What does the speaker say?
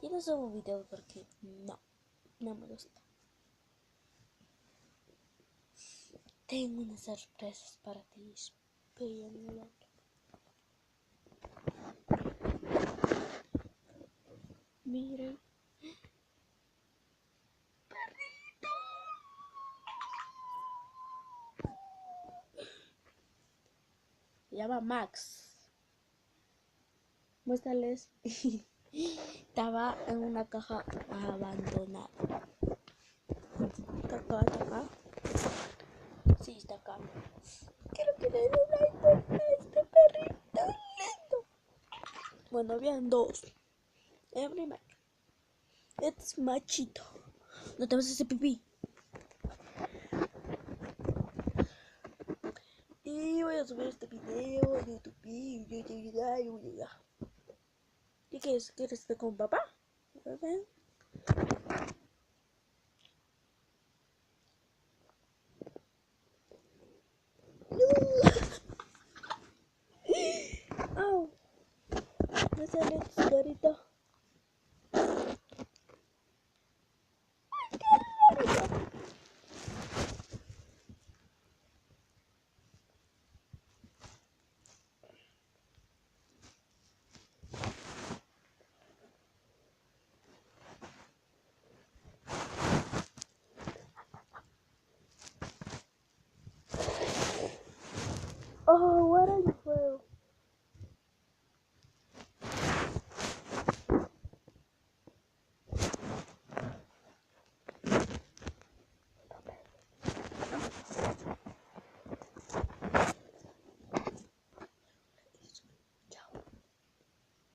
Yo no subo videos porque no me gusta. Tengo unas sorpresas para ti. Espéralo. Miren. ¡Perrito! Se llama Max. Muéstrales. Estaba en una caja abandonada. Está acá. Sí, está acá. Quiero que le den un like a este perrito lindo. Bueno, habían dos. El primero. Este es machito. No te vas a hacer pipí. Y voy a subir este video a YouTube. ¿Y qué es? ¿Quieres estar con papá? ¿Ven? No.